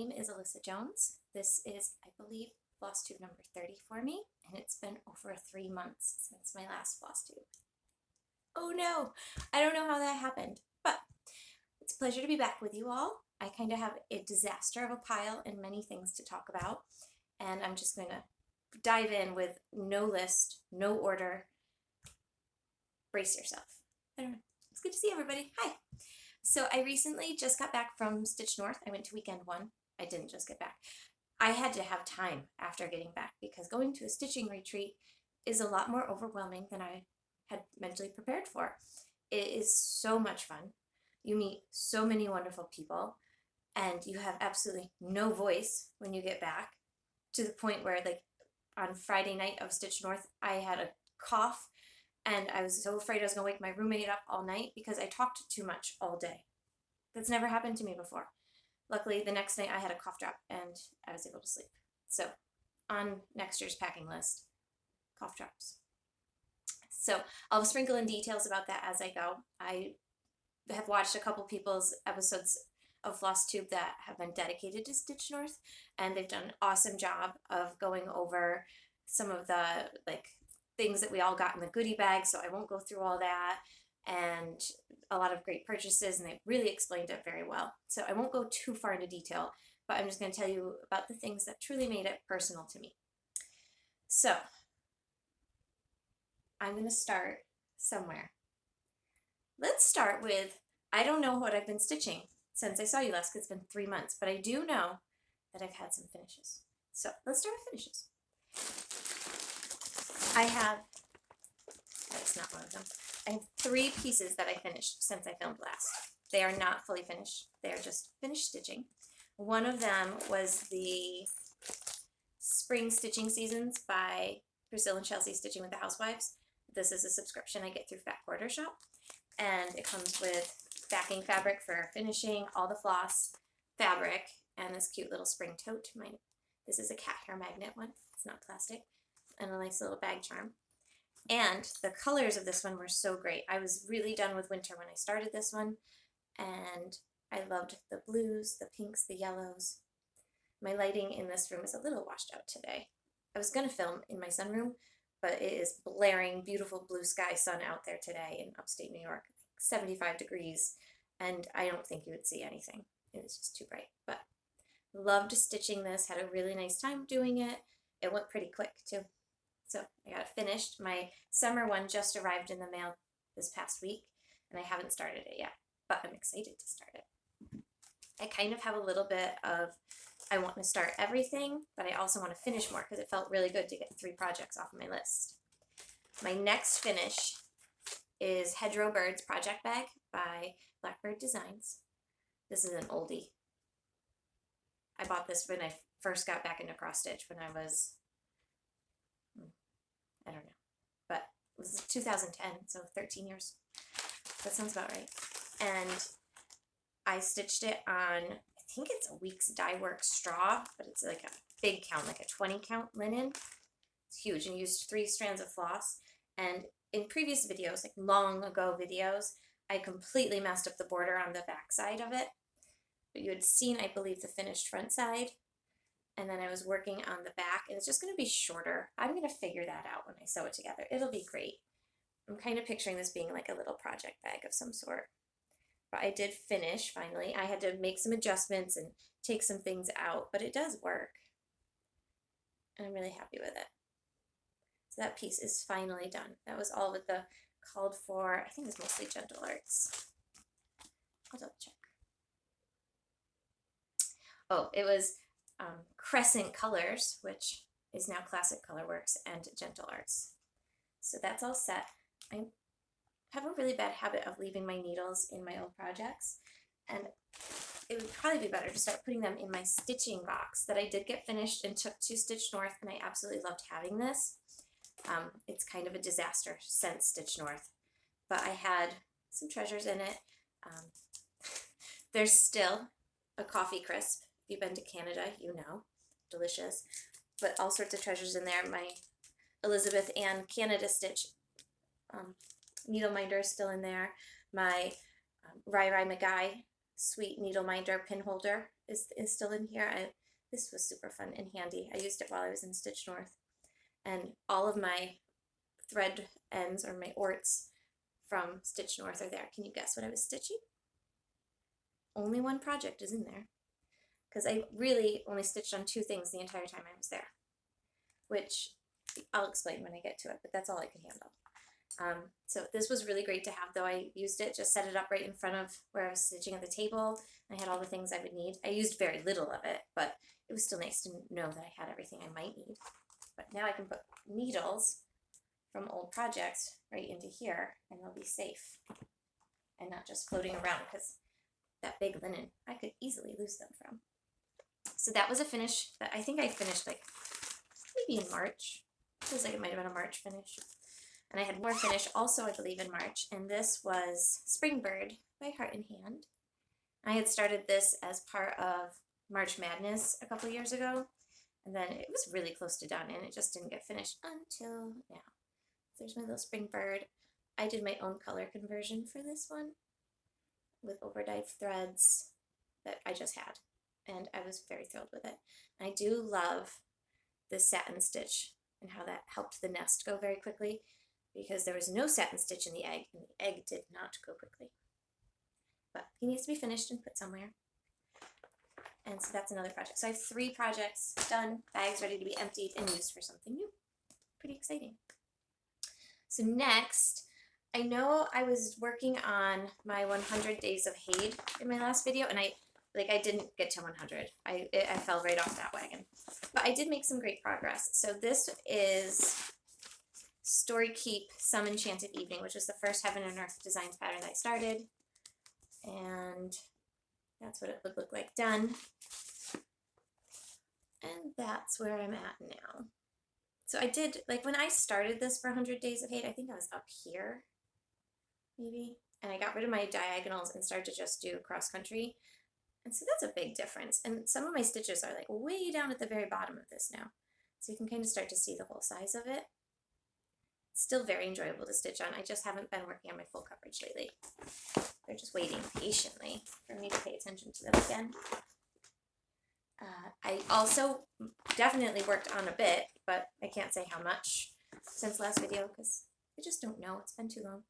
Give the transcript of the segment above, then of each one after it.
name is Alyssa Jones. This is, I believe, Flosstube number 30 for me, and it's been over 3 months since my last Flosstube. Oh no, I don't know how that happened, but it's a pleasure to be back with you all. I kind of have a disaster of a pile and many things to talk about, and I'm just going to dive in with no list, no order. Brace yourself. I don't know. It's good to see everybody. Hi. So I recently just got back from Stitch North. I went to weekend one. I didn't just get back. I had to have time after getting back because going to a stitching retreat is a lot more overwhelming than I had mentally prepared for. It is so much fun. You meet so many wonderful people and you have absolutely no voice when you get back, to the point where, like, on Friday night of Stitch North, I had a cough and I was so afraid I was going to wake my roommate up all night because I talked too much all day. That's never happened to me before. Luckily, the next night I had a cough drop and I was able to sleep. So, on next year's packing list, cough drops. So, I'll sprinkle in details about that as I go. I have watched a couple people's episodes of Flosstube that have been dedicated to Stitch North, and they've done an awesome job of going over some of the, things that we all got in the goodie bag, so I won't go through all that, and a lot of great purchases, and they really explained it very well. So I won't go too far into detail, but I'm just going to tell you about the things that truly made it personal to me. So I'm going to start somewhere. Let's start with, I don't know what I've been stitching since I saw you last, because it's been 3 months, but I do know that I've had some finishes. So let's start with finishes. That's not one of them. I have 3 pieces that I finished since I filmed last. They are not fully finished. They are just finished stitching. One of them was the Spring Stitching Seasons by Priscilla and Chelsea Stitching with the Housewives. This is a subscription I get through Fat Quarter Shop, and it comes with backing fabric for finishing, all the floss, fabric, and this cute little spring tote. This is a cat hair magnet one. It's not plastic. And a nice little bag charm. And the colors of this one were so great. I was really done with winter when I started this one, and I loved the blues, the pinks, the yellows. My lighting in this room is a little washed out today. I was going to film in my sunroom, but it is blaring, beautiful blue sky sun out there today in upstate New York, 75 degrees, and I don't think you would see anything. It was just too bright, but loved stitching this, had a really nice time doing it. It went pretty quick too. So I got it finished. My summer one just arrived in the mail this past week, and I haven't started it yet, but I'm excited to start it. I kind of have a little bit of, I want to start everything, but I also want to finish more because it felt really good to get 3 projects off of my list. My next finish is Hedgerow Birds Project Bag by Blackbird Designs. This is an oldie. I bought this when I first got back into cross stitch when I was, I don't know, but it was 2010, so 13 years. That sounds about right. And I stitched it on, I think it's a week's dye work straw, but it's like a big count, like a 20 count linen. It's huge, and used 3 strands of floss. And in previous videos, like long ago videos, I completely messed up the border on the back side of it. But you had seen, I believe, the finished front side. And then I was working on the back, and it's just going to be shorter. I'm going to figure that out when I sew it together. It'll be great. I'm kind of picturing this being like a little project bag of some sort. But I did finish, finally. I had to make some adjustments and take some things out, but it does work. And I'm really happy with it. So that piece is finally done. That was all with the called for, I think it was mostly Gentle Arts. I'll double check. Oh, it was Crescent Colors, which is now Classic Colorworks, and Gentle Arts. So that's all set. I have a really bad habit of leaving my needles in my old projects, and it would probably be better to start putting them in my stitching box that I did get finished and took to Stitch North, and I absolutely loved having this. It's kind of a disaster since Stitch North, but I had some treasures in it. There's still a coffee crisp. If you've been to Canada, you know, delicious, but all sorts of treasures in there. My Elizabeth Ann Canada Stitch needle minder is still in there. My Rai Rai McGuy sweet needle minder pin holder is still in here. This was super fun and handy. I used it while I was in Stitch North, and all of my thread ends, or my orts from Stitch North, are there. Can you guess what I was stitching? Only one project is in there, because I really only stitched on 2 things the entire time I was there, which I'll explain when I get to it, but that's all I could handle. So this was really great to have, though. I used it, just set it up right in front of where I was stitching at the table. I had all the things I would need. I used very little of it, but it was still nice to know that I had everything I might need. But now I can put needles from old projects right into here, and they'll be safe and not just floating around, because that big linen I could easily lose them from. So that was a finish that I think I finished like maybe in March. Feels like it might have been a March finish. And I had more finish also, I believe, in March, and this was Springbird by Heart in Hand. I had started this as part of March Madness a couple years ago, and then it was really close to done, and it just didn't get finished until now. There's my little Springbird. I did my own color conversion for this one with overdue threads that I just had, and I was very thrilled with it. And I do love the satin stitch and how that helped the nest go very quickly, because there was no satin stitch in the egg, and the egg did not go quickly. But he needs to be finished and put somewhere. And so that's another project. So I have 3 projects done, bags ready to be emptied and used for something new. Pretty exciting. So next, I know I was working on my 100 days of Hade in my last video, and I didn't get to 100. I fell right off that wagon. But I did make some great progress. So this is Story Keep Some Enchanted Evening, which was the first Heaven and Earth Designs pattern that I started. And that's what it would look like done. And that's where I'm at now. So I did, like, when I started this for 100 Days of Hate, I think I was up here, maybe. And I got rid of my diagonals and started to just do cross country. And so that's a big difference. And some of my stitches are like way down at the very bottom of this now. So you can kind of start to see the whole size of it. It's still very enjoyable to stitch on. I just haven't been working on my full coverage lately. They're just waiting patiently for me to pay attention to them again. I also definitely worked on a bit, but I can't say how much since last video because I just don't know. It's been too long.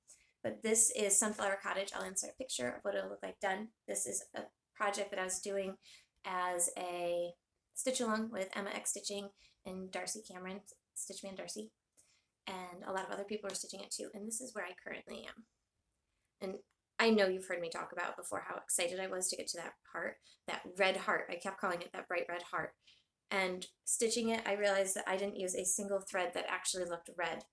But this is Sunflower Cottage. I'll insert a picture of what it'll look like done. This is a project that I was doing as a stitch along with Emma X Stitching and Darcy Cameron, Stitchman Darcy, and a lot of other people are stitching it too. And this is where I currently am. And I know you've heard me talk about before how excited I was to get to that heart, that red heart. I kept calling it that bright red heart. And stitching it, I realized that I didn't use a single thread that actually looked red.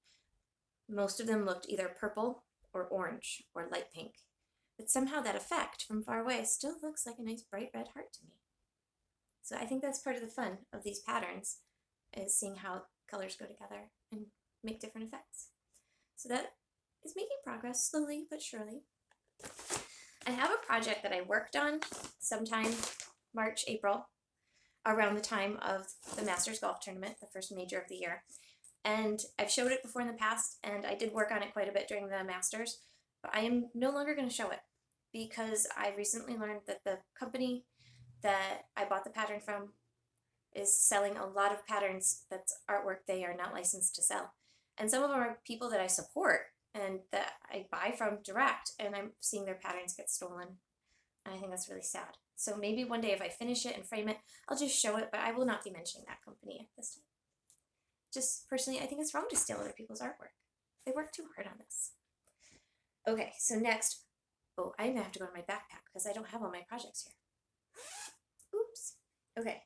Most of them looked either purple or orange or light pink. But somehow that effect from far away still looks like a nice bright red heart to me. So I think that's part of the fun of these patterns, is seeing how colors go together and make different effects. So that is making progress slowly but surely. I have a project that I worked on sometime March, April, around the time of the Masters Golf Tournament, the first major of the year. And I've showed it before in the past, and I did work on it quite a bit during the Masters, but I am no longer going to show it because I recently learned that the company that I bought the pattern from is selling a lot of patterns that's artwork they are not licensed to sell. And some of them are people that I support and that I buy from direct, and I'm seeing their patterns get stolen. And I think that's really sad. So maybe one day if I finish it and frame it, I'll just show it, but I will not be mentioning that company at this time. Just personally, I think it's wrong to steal other people's artwork. They work too hard on this. Okay, so next, oh, I'm gonna have to go to my backpack because I don't have all my projects here. Oops. Okay.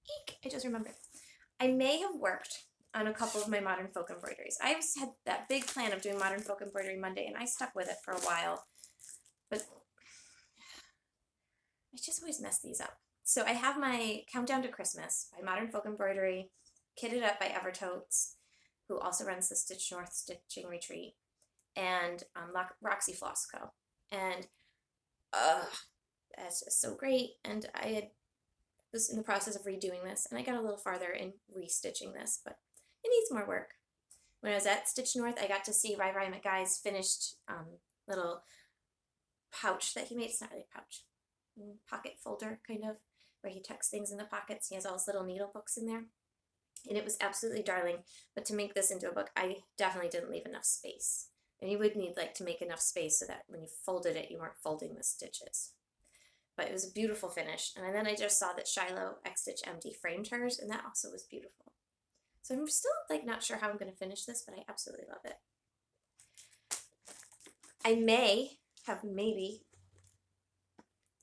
Eek, I just remembered. I may have worked on a couple of my modern folk embroideries. I had that big plan of doing modern folk embroidery Monday, and I stuck with it for a while, but I just always mess these up. So I have my Countdown to Christmas by Modern Folk Embroidery, kitted up by Evertotes, who also runs the Stitch North Stitching Retreat, and Roxy Floss Co. And that's just so great. And I was in the process of redoing this, and I got a little farther in restitching this, but it needs more work. When I was at Stitch North, I got to see Rai McGuy's finished little pouch that he made. It's not really a pouch, pocket folder kind of, where he tucks things in the pockets. He has all his little needle books in there. And it was absolutely darling. But to make this into a book, I definitely didn't leave enough space. And you would need like to make enough space so that when you folded it, you weren't folding the stitches. But it was a beautiful finish. And then I just saw that Shiloh X Stitch MD framed hers, and that also was beautiful. So I'm still like not sure how I'm going to finish this, but I absolutely love it. I may have maybe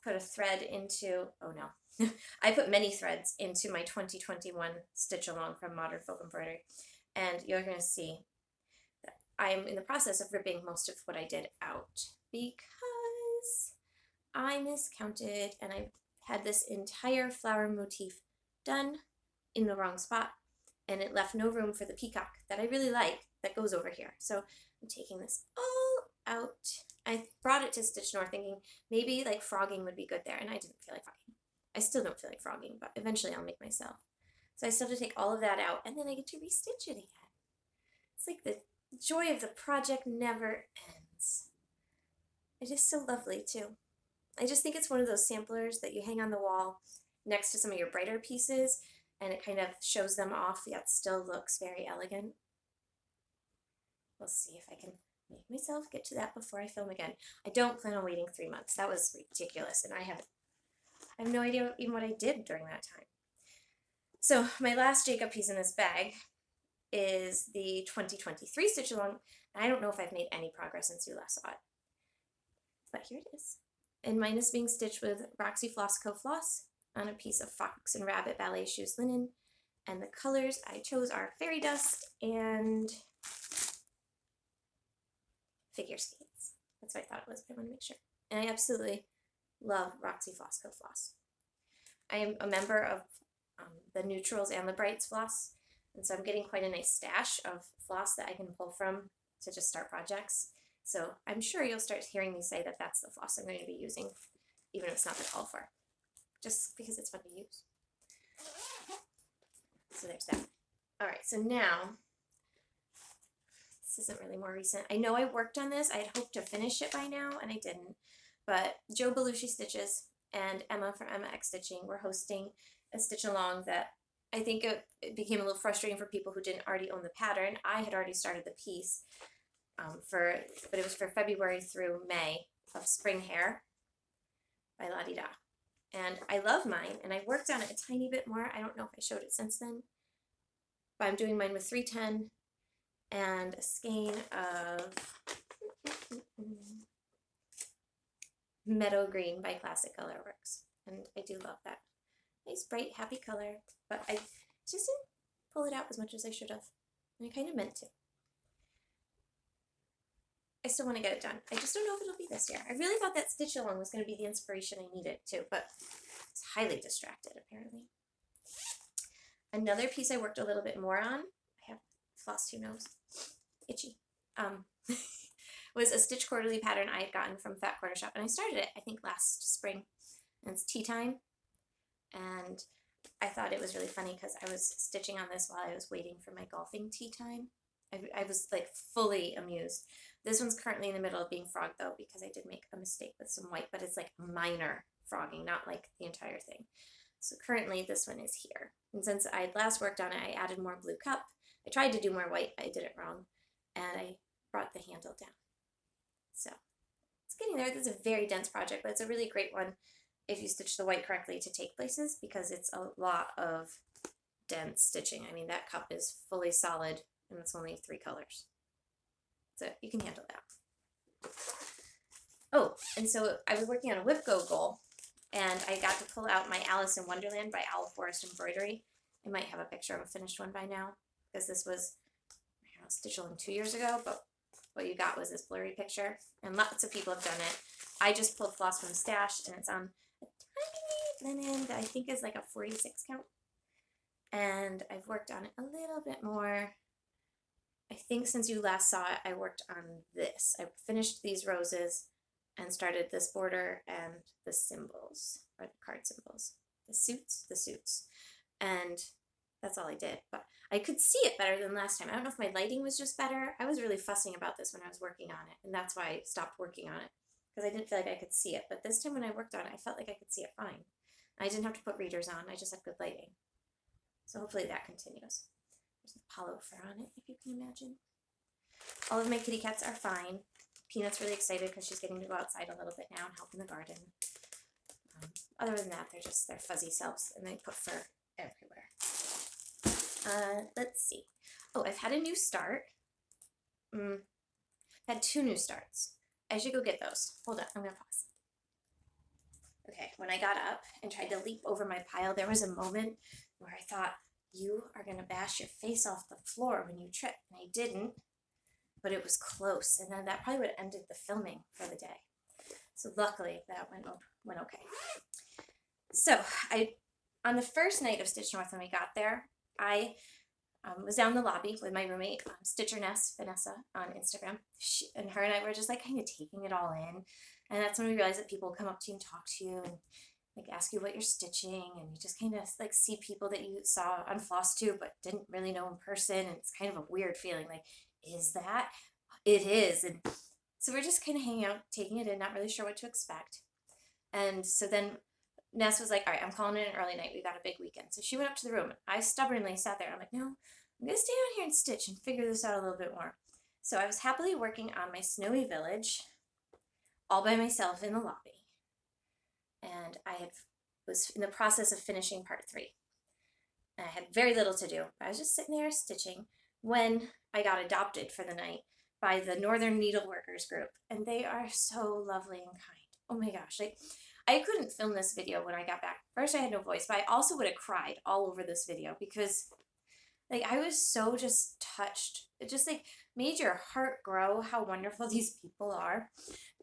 put a thread into, oh no, I put many threads into my 2021 stitch along from Modern Folk Embroidery, and you're going to see that I'm in the process of ripping most of what I did out because I miscounted and I had this entire flower motif done in the wrong spot, and it left no room for the peacock that I really like that goes over here. So I'm taking this all out. I brought it to Stitch North thinking maybe like frogging would be good there, and I didn't feel like frogging. I still don't feel like frogging, but eventually I'll make myself. So I still have to take all of that out, and then I get to restitch it again. It's like the joy of the project never ends. It is so lovely too. I just think it's one of those samplers that you hang on the wall next to some of your brighter pieces, and it kind of shows them off, yet still looks very elegant. We'll see if I can make myself get to that before I film again. I don't plan on waiting 3 months. That was ridiculous, and I have no idea even what I did during that time. So my last Jacob piece in this bag is the 2023 stitch along. I don't know if I've made any progress since you last saw it, but here it is. And mine is being stitched with Roxy Floss Co. Floss on a piece of Fox and Rabbit Ballet Shoes linen. And the colors I chose are Fairy Dust and Figure Skates. That's what I thought it was, but I want to make sure. And I absolutely love Roxy Floss Co. Floss. I am a member of the Neutrals and the Brights Floss, and so I'm getting quite a nice stash of floss that I can pull from to just start projects. So I'm sure you'll start hearing me say that that's the floss I'm going to be using, even if it's not the call for, just because it's fun to use. So there's that. All right, so now, this isn't really more recent. I know I worked on this. I had hoped to finish it by now, and I didn't. But Joe Belushi Stitches and Emma from Emma X Stitching were hosting a stitch along that I think it became a little frustrating for people who didn't already own the pattern. I had already started the piece, but it was for February through May of Spring Hair by La Di Da. And I love mine, and I worked on it a tiny bit more. I don't know if I showed it since then, but I'm doing mine with 310 and a skein of Meadow Green by Classic Colorworks. And I do love that. Nice, bright, happy color, but I just didn't pull it out as much as I should have, and I kind of meant to. I still want to get it done. I just don't know if it'll be this year. I really thought that stitch along was going to be the inspiration I needed too, but it's highly distracted apparently. Another piece I worked a little bit more on, I have Flosstube nose, itchy, was a Stitch Quarterly pattern I had gotten from Fat Quarter Shop, and I started it I think last spring, and it's Tea Time. And I thought it was really funny because I was stitching on this while I was waiting for my golfing tea time. I was like fully amused. This one's currently in the middle of being frogged though, because I did make a mistake with some white, but it's like minor frogging, not like the entire thing. So currently this one is here. And since I had last worked on it, I added more blue cup. I tried to do more white, I did it wrong. And I brought the handle down. So it's getting there. This is a very dense project, but it's a really great one if you stitch the white correctly to take places, because it's a lot of dense stitching. I mean, that cup is fully solid and it's only 3 colors. So you can handle that. Oh, and so I was working on a Whip Go goal, and I got to pull out my Alice in Wonderland by Owl Forest Embroidery. I might have a picture of a finished one by now, because this was, I don't know, stitched along 2 years ago, but what you got was this blurry picture, and lots of people have done it. I just pulled floss from the stash, and it's on a tiny linen that I think is like a 46 count. And I've worked on it a little bit more. I think since you last saw it, I worked on this. I finished these roses and started this border and the symbols, or the card symbols. The suits. And that's all I did. But I could see it better than last time. I don't know if my lighting was just better. I was really fussing about this when I was working on it, and that's why I stopped working on it, because I didn't feel like I could see it. But this time when I worked on it, I felt like I could see it fine. I didn't have to put readers on. I just had good lighting. So hopefully that continues. There's Apollo fur on it, if you can imagine. All of my kitty cats are fine. Peanut's really excited because she's getting to go outside a little bit now and help in the garden. Other than that, they're just their fuzzy selves, and they put fur everywhere. Let's see. Oh, I've had a new start. Had 2 new starts. I should go get those. Hold on, I'm gonna pause. Okay, when I got up and tried to leap over my pile, there was a moment where I thought, you are gonna bash your face off the floor when you trip, and I didn't, but it was close, and then that probably would have ended the filming for the day. So luckily that went okay. So on the first night of Stitch North when we got there, I was down in the lobby with my roommate, Stitcher Ness, Vanessa, on Instagram. And her and I were just like kind of taking it all in. And that's when we realized that people come up to you and talk to you and like ask you what you're stitching, and you just kind of like see people that you saw on Flosstube but didn't really know in person, and it's kind of a weird feeling like, is that? It is. And so we're just kind of hanging out, taking it in, not really sure what to expect. And so then Ness was like, all right, I'm calling it an early night. We got a big weekend. So she went up to the room. I stubbornly sat there. I'm like, no, I'm going to stay down here and stitch and figure this out a little bit more. So I was happily working on my snowy village all by myself in the lobby. And was in the process of finishing part 3. And I had very little to do. I was just sitting there stitching when I got adopted for the night by the Northern Needleworkers group. And they are so lovely and kind. Oh my gosh. Like, I couldn't film this video when I got back. First, I had no voice, but I also would have cried all over this video because like I was so just touched. It just like made your heart grow how wonderful these people are.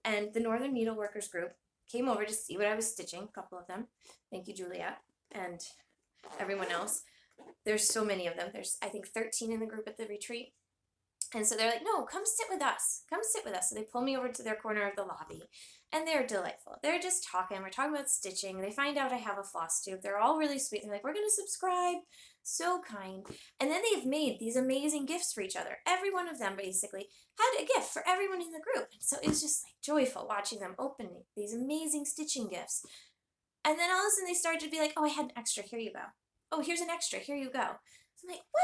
And the Northern Needleworkers group came over to see what I was stitching, a couple of them. Thank you, Juliet, and everyone else. There's so many of them. There's, I think, 13 in the group at the retreat. And so they're like, no, come sit with us. Come sit with us. So they pull me over to their corner of the lobby. And they're delightful. They're just talking. We're talking about stitching. They find out I have a Flosstube. They're all really sweet. They're like, we're going to subscribe. So kind. And then they've made these amazing gifts for each other. Every one of them basically had a gift for everyone in the group. And so it was just like joyful watching them open these amazing stitching gifts. And then all of a sudden they started to be like, oh, I had an extra. Here you go. Oh, here's an extra. Here you go. I'm like, what?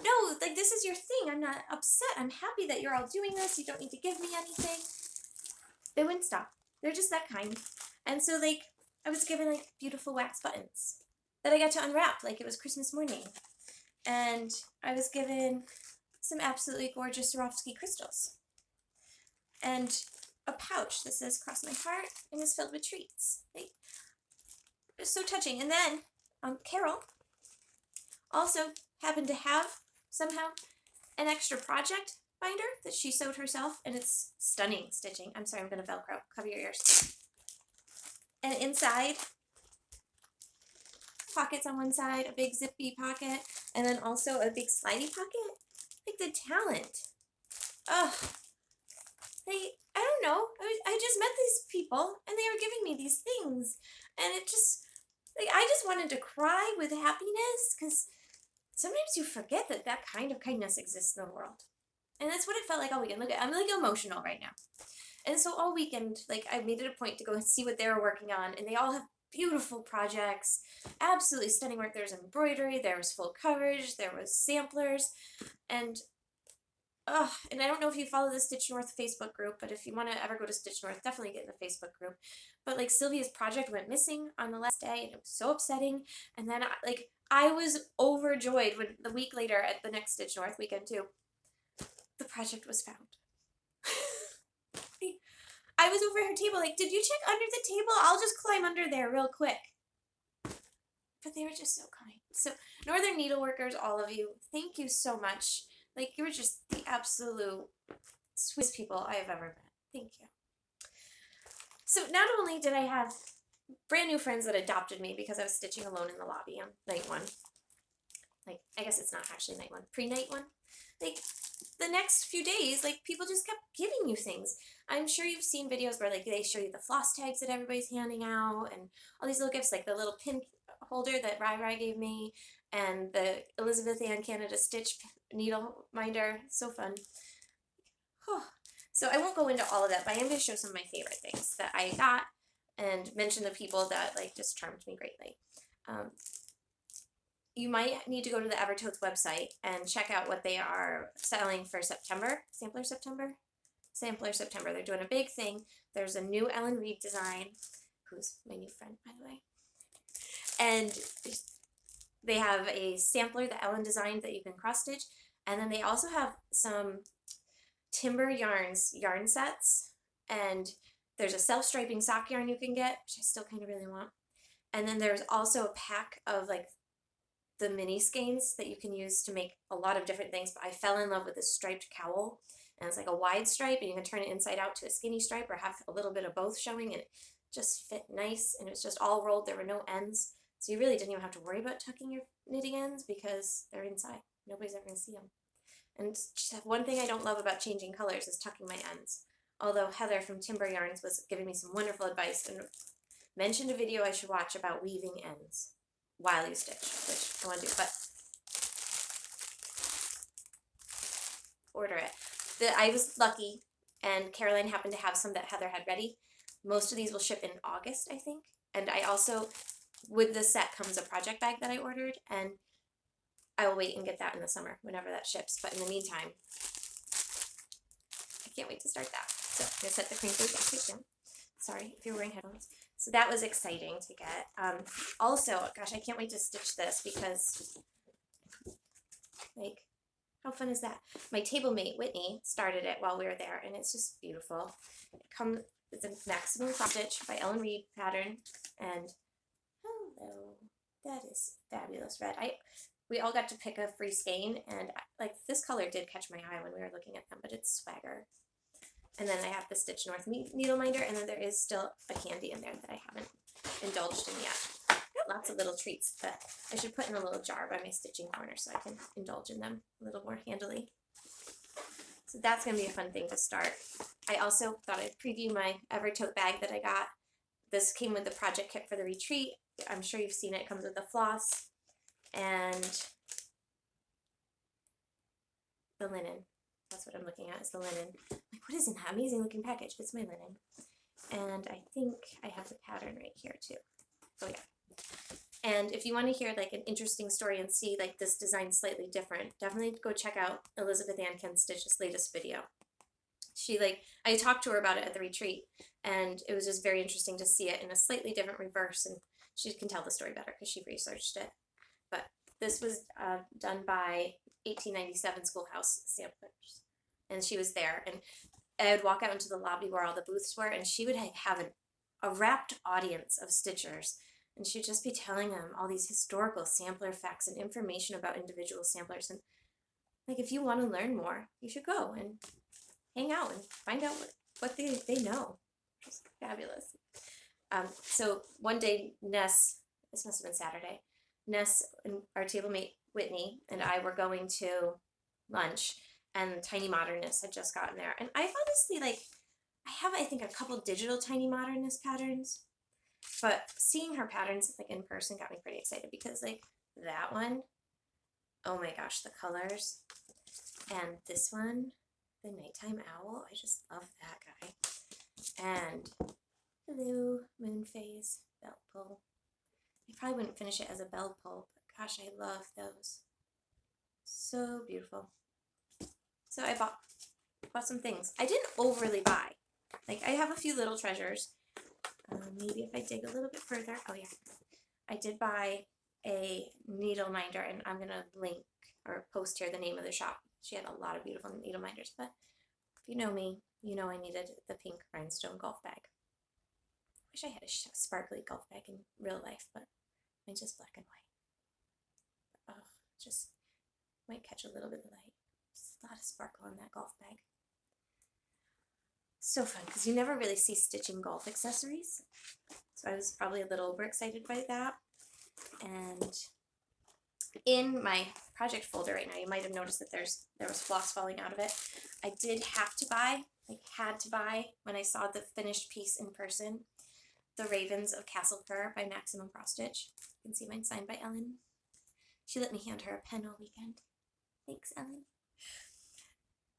No, like this is your thing. I'm not upset. I'm happy that you're all doing this. You don't need to give me anything. They wouldn't stop. They're just that kind. And so like I was given like beautiful wax buttons that I got to unwrap like it was Christmas morning. And I was given some absolutely gorgeous Swarovski crystals. And a pouch that says cross my heart and is filled with treats. Like, it was so touching. And then Carol also happened to have somehow an extra project binder that she sewed herself, and it's stunning stitching. I'm sorry, I'm going to Velcro. Cover your ears. And inside, pockets on one side, a big zippy pocket, and then also a big slidey pocket. Like the talent. Ugh. I don't know. I just met these people, and they were giving me these things, and it just, like, I just wanted to cry with happiness, because sometimes you forget that that kind of kindness exists in the world. And that's what it felt like all weekend. Look, I'm like emotional right now. And so all weekend, like I made it a point to go and see what they were working on. And they all have beautiful projects, absolutely stunning work. There was embroidery, there was full coverage, there was samplers. And I don't know if you follow the Stitch North Facebook group, but if you want to ever go to Stitch North, definitely get in the Facebook group. But like Sylvia's project went missing on the last day, and it was so upsetting. And then I was overjoyed when the week later at the next Stitch North weekend too, the project was found. I was over her table like, did you check under the table? I'll just climb under there real quick. But they were just so kind. So Northern Needleworkers, all of you, thank you so much. Like, you were just the absolute sweetest people I have ever met. Thank you. So not only did I have brand new friends that adopted me because I was stitching alone in the lobby on night 1. Like, I guess it's not actually night 1, pre-night 1. Like, the next few days, like, people just kept giving you things. I'm sure you've seen videos where, like, they show you the floss tags that everybody's handing out and all these little gifts, like the little pin holder that Rai gave me and the Elizabeth Ann Canada Stitch needle minder. So fun. So I won't go into all of that, but I am going to show some of my favorite things that I got and mention the people that like just charmed me greatly. You might need to go to the Evertotes website and check out what they are selling for September. Sampler September? Sampler September. They're doing a big thing. There's a new Ellen Reed design, who's my new friend, by the way. And they have a sampler that Ellen designed that you can cross stitch. And then they also have some Timber Yarns yarn sets. And there's a self-striping sock yarn you can get, which I still kind of really want. And then there's also a pack of like the mini skeins that you can use to make a lot of different things. But I fell in love with this striped cowl, and it's like a wide stripe, and you can turn it inside out to a skinny stripe or have a little bit of both showing, and it just fit nice, and it was just all rolled. There were no ends, so you really didn't even have to worry about tucking your knitting ends because they're inside. Nobody's ever going to see them. And just one thing I don't love about changing colors is tucking my ends. Although Heather from Timber Yarns was giving me some wonderful advice and mentioned a video I should watch about weaving ends while you stitch, which I want to do, but order it. I was lucky, and Caroline happened to have some that Heather had ready. Most of these will ship in August, I think. And I also, with the set comes a project bag that I ordered, and I will wait and get that in the summer whenever that ships. But in the meantime, I can't wait to start that. So I'm going to set the crinkly basket down. Sorry if you're wearing headphones. So that was exciting to get. Also, gosh, I can't wait to stitch this because, like, how fun is that? My table mate, Whitney, started it while we were there, and it's just beautiful. It's a maximum cross stitch by Ellen Reed pattern, and hello, that is fabulous red. We all got to pick a free skein, and like this color did catch my eye when we were looking at them, but it's swagger. And then I have the Stitch North needle minder, and then there is still a candy in there that I haven't indulged in yet. Got lots of little treats that I should put in a little jar by my stitching corner so I can indulge in them a little more handily. So that's going to be a fun thing to start. I also thought I'd preview my Evertote bag that I got. This came with the project kit for the retreat. I'm sure you've seen it. It comes with the floss and the linen. That's what I'm looking at, is the linen. Like, what is in that amazing looking package? It's my linen. And I think I have the pattern right here too. Oh yeah. And if you want to hear like an interesting story and see like this design slightly different, definitely go check out Elizabeth Ann Ken Stitch's latest video. I talked to her about it at the retreat, and it was just very interesting to see it in a slightly different reverse, and she can tell the story better because she researched it. But this was done by 1897 Schoolhouse Samplers, and she was there, and I would walk out into the lobby where all the booths were, and she would have a rapt audience of stitchers, and she'd just be telling them all these historical sampler facts and information about individual samplers. And like, if you want to learn more, you should go and hang out and find out what they know. It's fabulous. So one day, Ness, this must have been Saturday, Ness and our table mate Whitney and I were going to lunch, and Tiny Modernist had just gotten there. And I've honestly, like, I think a couple digital Tiny Modernist patterns, but seeing her patterns like in person got me pretty excited because like that one, oh my gosh, the colors, and this one, the Nighttime Owl, I just love that guy. And hello, Moon Phase, belt pull. I probably wouldn't finish it as a belt pull, but gosh, I love those. So beautiful. So I bought some things. I didn't overly buy. Like, I have a few little treasures. Maybe if I dig a little bit further. Oh yeah. I did buy a needle minder, and I'm going to link or post here the name of the shop. She had a lot of beautiful needle minders, but if you know me, you know I needed the pink rhinestone golf bag. Wish I had a sparkly golf bag in real life, but mine's just black and white. Oh, just might catch a little bit of light. Just a lot of sparkle on that golf bag. So fun, because you never really see stitching golf accessories. So I was probably a little overexcited by that. And in my project folder right now, you might have noticed that there was floss falling out of it. I did have to buy, had to buy, when I saw the finished piece in person, The Ravens of Castle Fir by Maximum Cross Stitch. You can see mine signed by Ellen. She let me hand her a pen all weekend. Thanks, Ellen.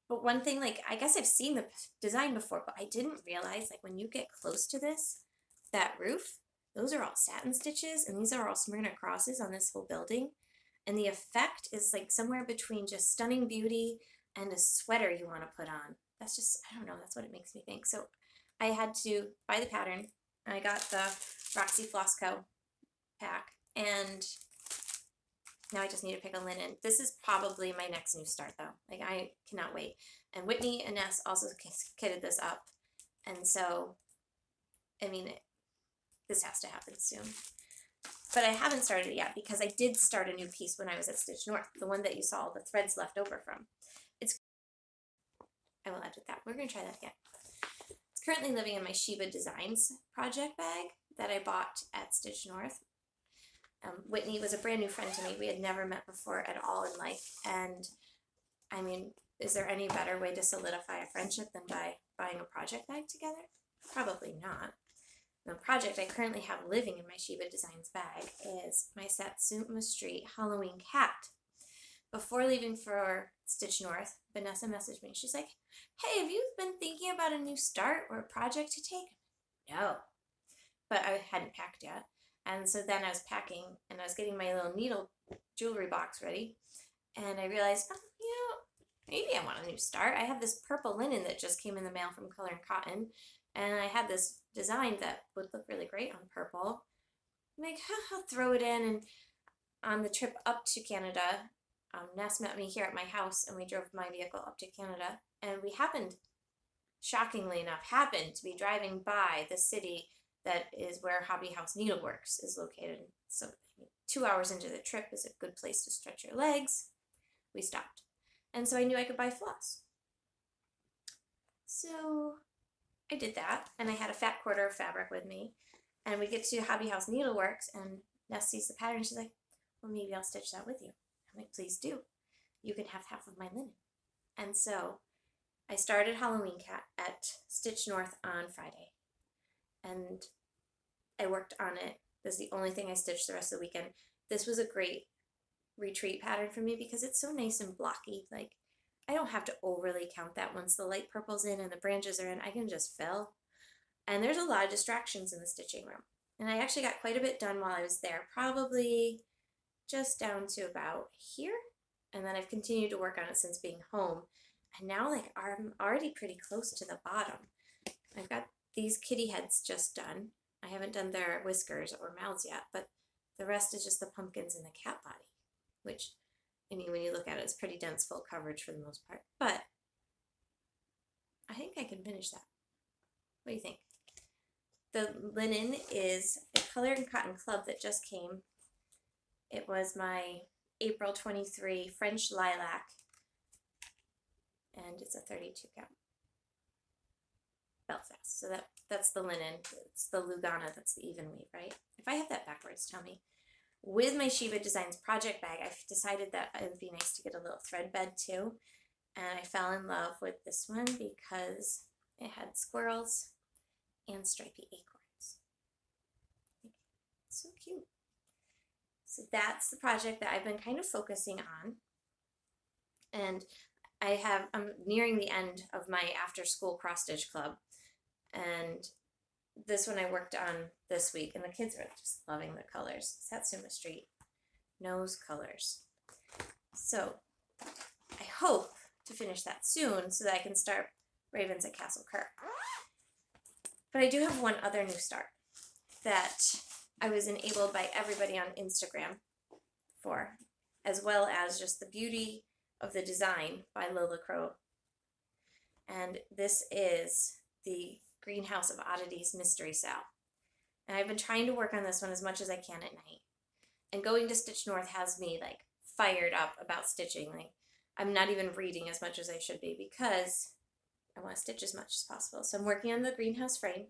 But one thing, like, I guess I've seen the design before, but I didn't realize, like, when you get close to this, that roof, those are all satin stitches, and these are all Smyrna crosses on this whole building. And the effect is like somewhere between just stunning beauty and a sweater you want to put on. That's just, I don't know, that's what it makes me think. So I had to buy the pattern. I got the Roxy Floss Co. pack, and now I just need to pick a linen. This is probably my next new start though. Like, I cannot wait. And Whitney and Ness also kitted this up. And so, I mean, this has to happen soon. But I haven't started it yet because I did start a new piece when I was at Stitch North, the one that you saw all the threads left over from. I will edit that. We're going to try that again. It's currently living in my Sheba Designs project bag that I bought at Stitch North. Whitney was a brand new friend to me. We had never met before at all in life. And I mean, is there any better way to solidify a friendship than by buying a project bag together? Probably not. The project I currently have living in my Sheba Designs bag is my Satsuma Street Halloween cat. Before leaving for Stitch North, Vanessa messaged me. She's like, hey, have you been thinking about a new start or a project to take? No. But I hadn't packed yet. And so then I was packing and I was getting my little needle jewelry box ready. And I realized, oh, maybe I want a new start. I have this purple linen that just came in the mail from Color and Cotton. And I had this design that would look really great on purple. I'm like, I'll throw it in. And on the trip up to Canada, Ness met me here at my house, and we drove my vehicle up to Canada. And we shockingly enough, happened to be driving by the city that is where Hobby House Needleworks is located. So 2 hours into the trip is a good place to stretch your legs. We stopped. And so I knew I could buy floss. So I did that, and I had a fat quarter of fabric with me. And we get to Hobby House Needleworks, and Ness sees the pattern. She's like, well, maybe I'll stitch that with you. I'm like, please do. You can have half of my linen. And so I started Halloween Cat at Stitch North on Friday. And I worked on it. This is the only thing I stitched the rest of the weekend. This was a great retreat pattern for me because it's so nice and blocky. Like, I don't have to overly count that once the light purple's in and the branches are in. I can just fill. And there's a lot of distractions in the stitching room. And I actually got quite a bit done while I was there, probably just down to about here. And then I've continued to work on it since being home. And now, like, I'm already pretty close to the bottom. I've got these kitty heads just done. I haven't done their whiskers or mouths yet, but the rest is just the pumpkins and the cat body, which, I mean, when you look at it, it's pretty dense, full coverage for the most part. But I think I can finish that. What do you think? The linen is a Color and Cotton Club that just came. It was my April 23 French lilac, and it's a 32 count. Belfast. So that's the linen. It's the Lugana, that's the even weave, right? If I have that backwards, tell me. With my Sheba Designs project bag, I've decided that it would be nice to get a little thread bed too. And I fell in love with this one because it had squirrels and stripy acorns. So cute. So that's the project that I've been kind of focusing on. And I'm nearing the end of my after school cross stitch club. And this one I worked on this week, and the kids are just loving the colors. Satsuma Street knows colors. So I hope to finish that soon so that I can start Ravens at Castle Kirk. But I do have one other new start that I was enabled by everybody on Instagram for, as well as just the beauty of the design by Lola Crow. And this is the Greenhouse of Oddities Mystery Sal. And I've been trying to work on this one as much as I can at night. And going to Stitch North has me like fired up about stitching. Like, I'm not even reading as much as I should be because I want to stitch as much as possible. So I'm working on the greenhouse frame.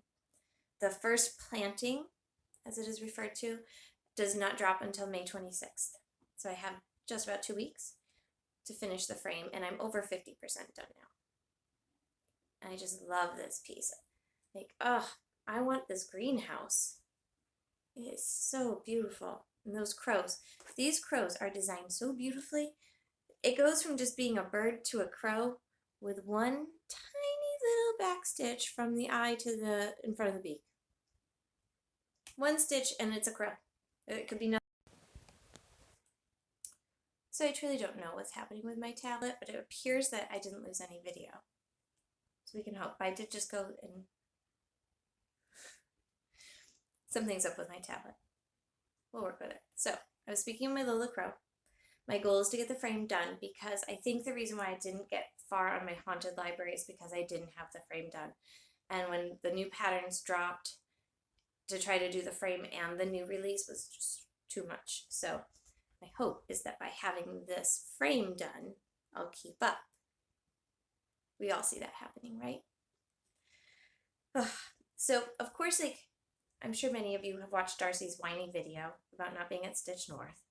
The first planting, as it is referred to, does not drop until May 26th. So I have just about 2 weeks to finish the frame, and I'm over 50% done now. And I just love this piece. Like, oh, I want this greenhouse. It is so beautiful. And those crows. These crows are designed so beautifully. It goes from just being a bird to a crow with one tiny little back stitch from the eye to the in front of the beak. One stitch and it's a crow. It could be nothing. So I truly don't know what's happening with my tablet, but it appears that I didn't lose any video. So we can hope. I did just go and something's up with my tablet. We'll work with it. So I was speaking of my Lola Crow. My goal is to get the frame done because I think the reason why I didn't get far on my haunted library is because I didn't have the frame done. And when the new patterns dropped, to try to do the frame and the new release was just too much. So my hope is that by having this frame done, I'll keep up. We all see that happening, right? So, of course, like, I'm sure many of you have watched Darcy's whiny video about not being at Stitch North.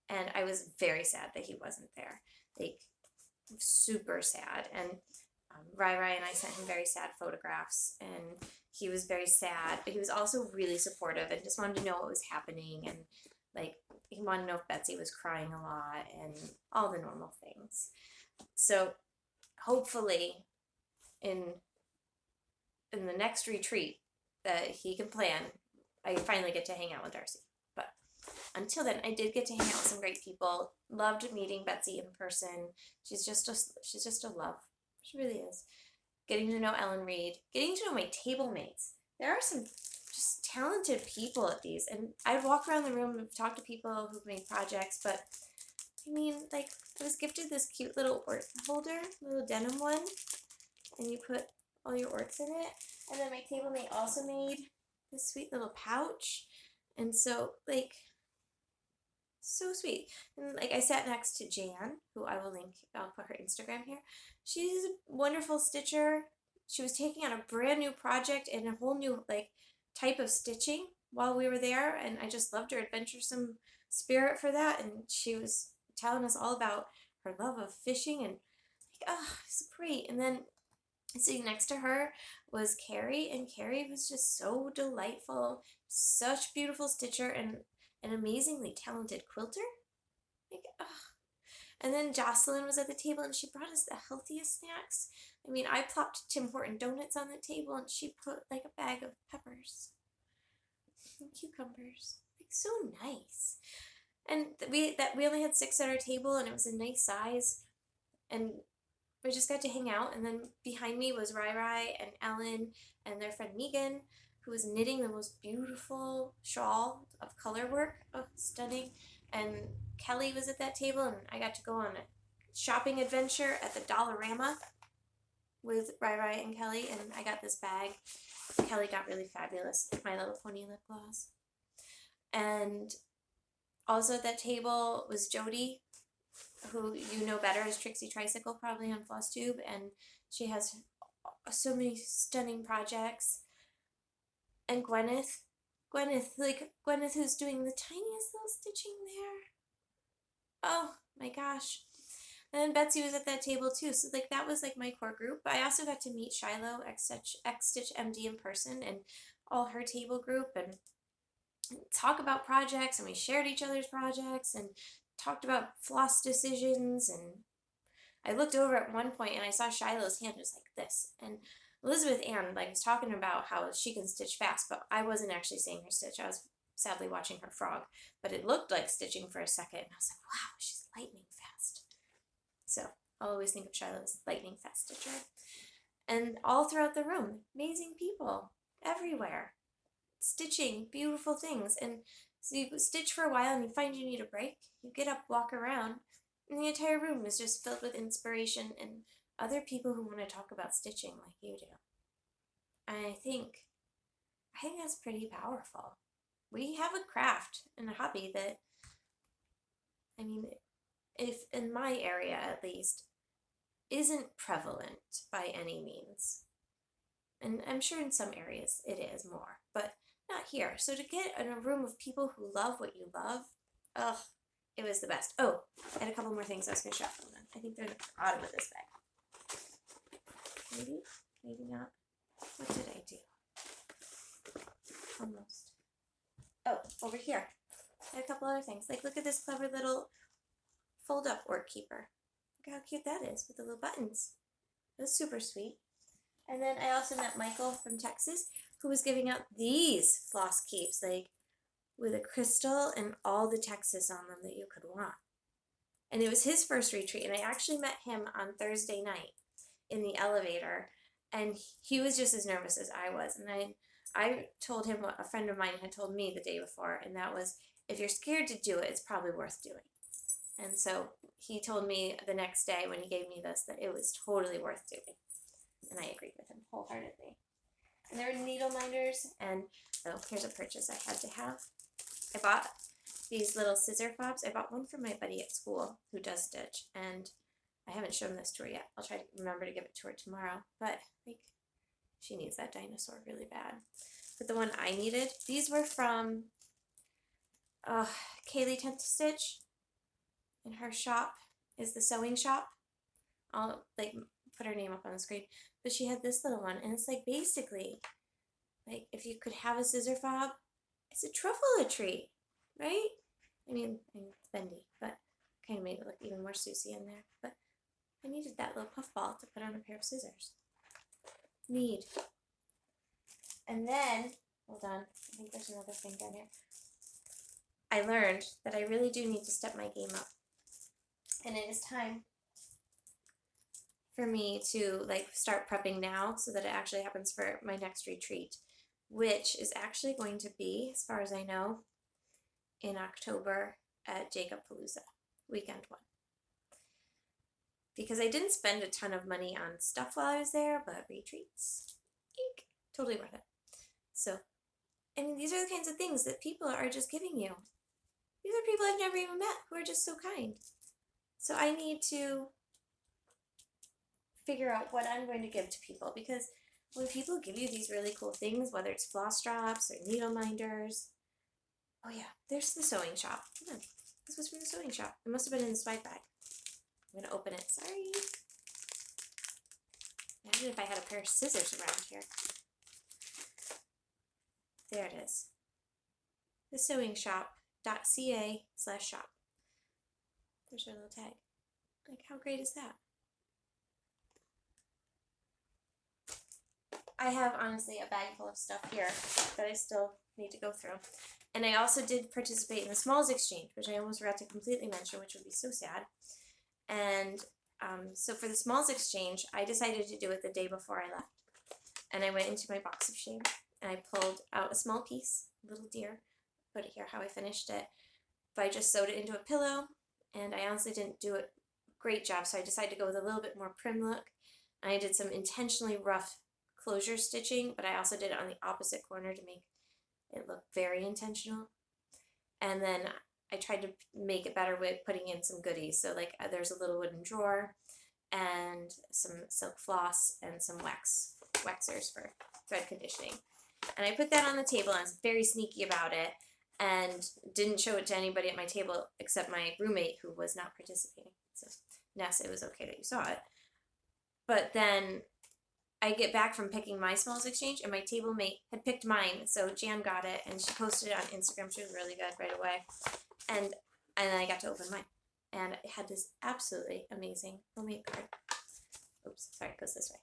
And I was very sad that he wasn't there. Like, super sad. And Rai and I sent him very sad photographs, and he was very sad, but he was also really supportive and just wanted to know what was happening, and like he wanted to know if Betsy was crying a lot and all the normal things. So hopefully in the next retreat that he can plan, I finally get to hang out with Darcy. But until then, I did get to hang out with some great people. Loved meeting Betsy in person. She's just a love. She really is. Getting to know Ellen Reed, getting to know my table mates. There are some just talented people at these, and I'd walk around the room and talk to people who've made projects, but I mean, like, I was gifted this cute little ort holder, little denim one, and you put all your orts in it, and then my table mate also made this sweet little pouch, and so, like, so sweet. And like I sat next to Jan, who I will link, I'll put her Instagram here. She's a wonderful stitcher. She was taking on a brand new project and a whole new like type of stitching while we were there, and I just loved her adventuresome spirit for that. And she was telling us all about her love of fishing, and like, oh, it's great. And then sitting next to her was Carrie, and Carrie was just so delightful, such beautiful stitcher, and an amazingly talented quilter. Like, ugh. And then Jocelyn was at the table, and she brought us the healthiest snacks. I mean, I plopped Tim Horton donuts on the table, and she put like a bag of peppers and cucumbers. Like, so nice. And we only had 6 at our table, and it was a nice size. And we just got to hang out. And then behind me was Rai and Ellen and their friend Megan, who was knitting the most beautiful shawl of color work. Oh, stunning. And Kelly was at that table, and I got to go on a shopping adventure at the Dollarama with Rai and Kelly, and I got this bag. Kelly got really fabulous My Little Pony lip gloss. And also at that table was Jody, who you know better as Trixie Tricycle probably on Flosstube, and she has so many stunning projects. And Gwyneth who's doing the tiniest little stitching there. Oh my gosh. And then Betsy was at that table too, so like that was like my core group. But I also got to meet Shiloh, X Stitch MD in person, and all her table group, and talk about projects, and we shared each other's projects and talked about floss decisions. And I looked over at one point and I saw Shiloh's hand was like this, and Elizabeth Ann like was talking about how she can stitch fast, but I wasn't actually seeing her stitch. I was sadly watching her frog, but it looked like stitching for a second, and I was like, wow, she's lightning fast. So I'll always think of Shiloh as lightning fast stitcher. And all throughout the room, amazing people everywhere, stitching beautiful things. And so you stitch for a while and you find you need a break, you get up, walk around, and the entire room is just filled with inspiration and other people who want to talk about stitching like you do. And I think that's pretty powerful. We have a craft and a hobby that, I mean, if in my area at least, isn't prevalent by any means. And I'm sure in some areas it is more, but not here. So to get in a room of people who love what you love, ugh, it was the best. Oh, I had a couple more things I was going to shuffle them. I think they're at the bottom of this bag. Maybe? Maybe not. What did I do? Almost. Oh, over here. I had a couple other things. Like, look at this clever little fold-up orc keeper. Look how cute that is with the little buttons. It was super sweet. And then I also met Michael from Texas. who was giving out these floss keeps, like with a crystal and all the Texas on them that you could want. And it was his first retreat, and I actually met him on Thursday night in the elevator, and he was just as nervous as I was. And I told him what a friend of mine had told me the day before, and that was, if you're scared to do it, it's probably worth doing. And so he told me the next day when he gave me this that it was totally worth doing. And I agreed with him wholeheartedly. And there were needle minders, and oh, here's a purchase I had to have. I bought these little scissor fobs. I bought one for my buddy at school who does stitch, and I haven't shown this to her yet. I'll try to remember to give it to her tomorrow, but like, she needs that dinosaur really bad. But the one I needed, these were from Kaylee Tent to Stitch, and her shop is the sewing shop. I'll like put her name up on the screen, but she had this little one, and it's like basically like if you could have a scissor fob, it's a tree, right? I mean it's bendy, but kind of made it look even more Susie in there. But I needed that little puff ball to put on a pair of scissors. Need. And then, hold on, I think there's another thing down here. I learned that I really do need to step my game up. And it is time for me to like start prepping now so that it actually happens for my next retreat, which is actually going to be, as far as I know, in October at Jacob Palooza, weekend one. Because I didn't spend a ton of money on stuff while I was there, but retreats, eek, totally worth it. So, I mean, these are the kinds of things that people are just giving you. These are people I've never even met who are just so kind. So I need to figure out what I'm going to give to people, because when people give you these really cool things, whether it's floss drops or needle minders, oh yeah, there's the sewing shop. Come on. This was from the sewing shop. It must have been in the swipe bag. I'm going to open it. Sorry. Imagine if I had a pair of scissors around here. There it is. The sewing shop.ca/shop. There's our little tag. Like, how great is that? I have, honestly, a bag full of stuff here that I still need to go through. And I also did participate in the Smalls Exchange, which I almost forgot to completely mention, which would be so sad. And so for the Smalls Exchange, I decided to do it the day before I left. And I went into my box of shame, and I pulled out a small piece, a little deer, put it here how I finished it. But I just sewed it into a pillow, and I honestly didn't do a great job, so I decided to go with a little bit more prim look. And I did some intentionally rough closure stitching, but I also did it on the opposite corner to make it look very intentional. And then I tried to make it better with putting in some goodies. So like there's a little wooden drawer and some silk floss and some waxers for thread conditioning. And I put that on the table, and I was very sneaky about it and didn't show it to anybody at my table except my roommate who was not participating. So Ness, it was okay that you saw it. But then I get back from picking my Smalls Exchange, and my table mate had picked mine, so Jan got it, and she posted it on Instagram. She was really good right away, and then I got to open mine, and it had this absolutely amazing homemade card. Oops, sorry, it goes this way.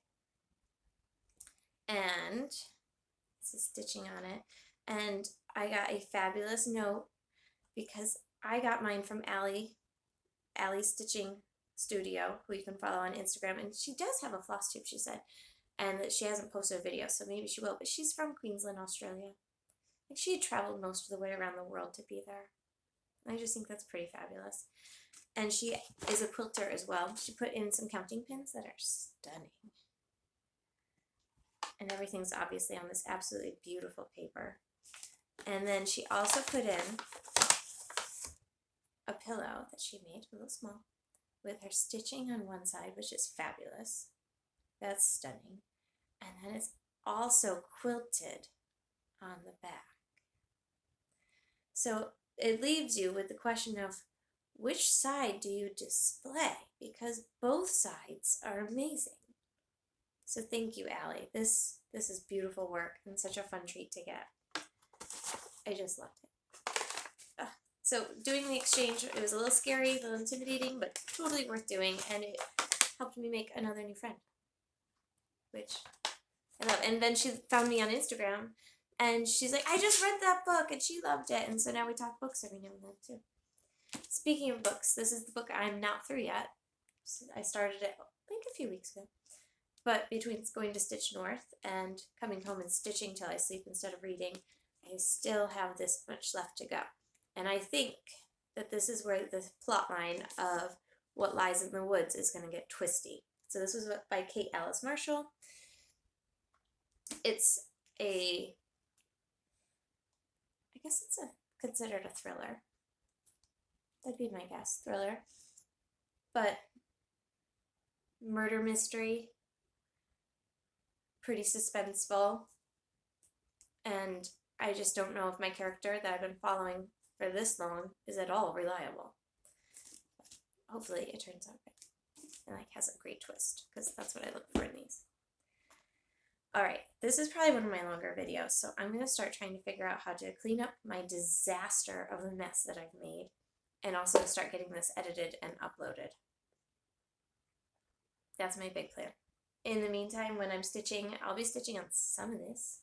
And this is stitching on it, and I got a fabulous note because I got mine from Allie Stitching Studio, who you can follow on Instagram, and she does have a floss tube, she said. And that she hasn't posted a video, so maybe she will. But she's from Queensland, Australia. Like, she had traveled most of the way around the world to be there. I just think that's pretty fabulous. And she is a quilter as well. She put in some counting pins that are stunning. And everything's obviously on this absolutely beautiful paper. And then she also put in a pillow that she made, a little small, with her stitching on one side, which is fabulous. That's stunning. And then it's also quilted on the back. So it leaves you with the question of which side do you display? Because both sides are amazing. So thank you, Allie. This is beautiful work and such a fun treat to get. I just loved it. So doing the exchange, it was a little scary, a little intimidating, but totally worth doing, and it helped me make another new friend, which And then she found me on Instagram, and she's like, I just read that book, and she loved it. And so now we talk books every now and then too. Speaking of books, this is the book I'm not through yet. I started it, I think, a few weeks ago. But between going to Stitch North and coming home and stitching till I sleep instead of reading, I still have this much left to go. And I think that this is where the plot line of What Lies in the Woods is going to get twisty. So this was by Kate Alice Marshall. It's I guess it's considered a thriller. That'd be my guess, thriller. But murder mystery, pretty suspenseful, and I just don't know if my character that I've been following for this long is at all reliable. But hopefully it turns out good and has a great twist, because that's what I look for in these. Alright, this is probably one of my longer videos, so I'm going to start trying to figure out how to clean up my disaster of a mess that I've made, and also start getting this edited and uploaded. That's my big plan. In the meantime, when I'm stitching, I'll be stitching on some of this,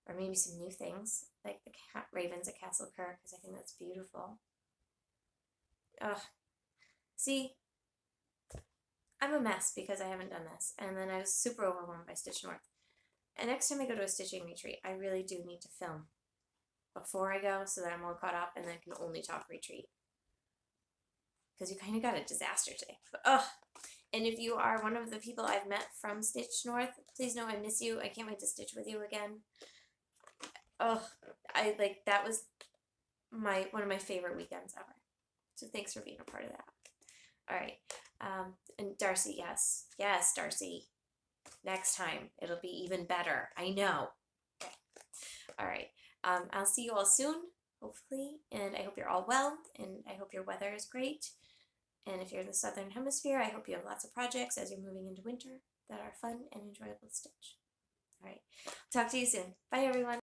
or maybe some new things, like the ravens at Castle Kirk, because I think that's beautiful. Ugh. See, I'm a mess because I haven't done this, and then I was super overwhelmed by Stitch North. And next time I go to a stitching retreat, I really do need to film before I go so that I'm all caught up and then I can only talk retreat. Because you kind of got a disaster today. But, ugh. And if you are one of the people I've met from Stitch North, please know I miss you. I can't wait to stitch with you again. Ugh. That was one of my favorite weekends ever. So thanks for being a part of that. Alright. And Darcy, yes. Yes, Darcy. Next time, it'll be even better. I know. Okay. All right. I'll see you all soon, hopefully, and I hope you're all well, and I hope your weather is great. And if you're in the Southern Hemisphere, I hope you have lots of projects as you're moving into winter that are fun and enjoyable to stitch. All right. Talk to you soon. Bye, everyone.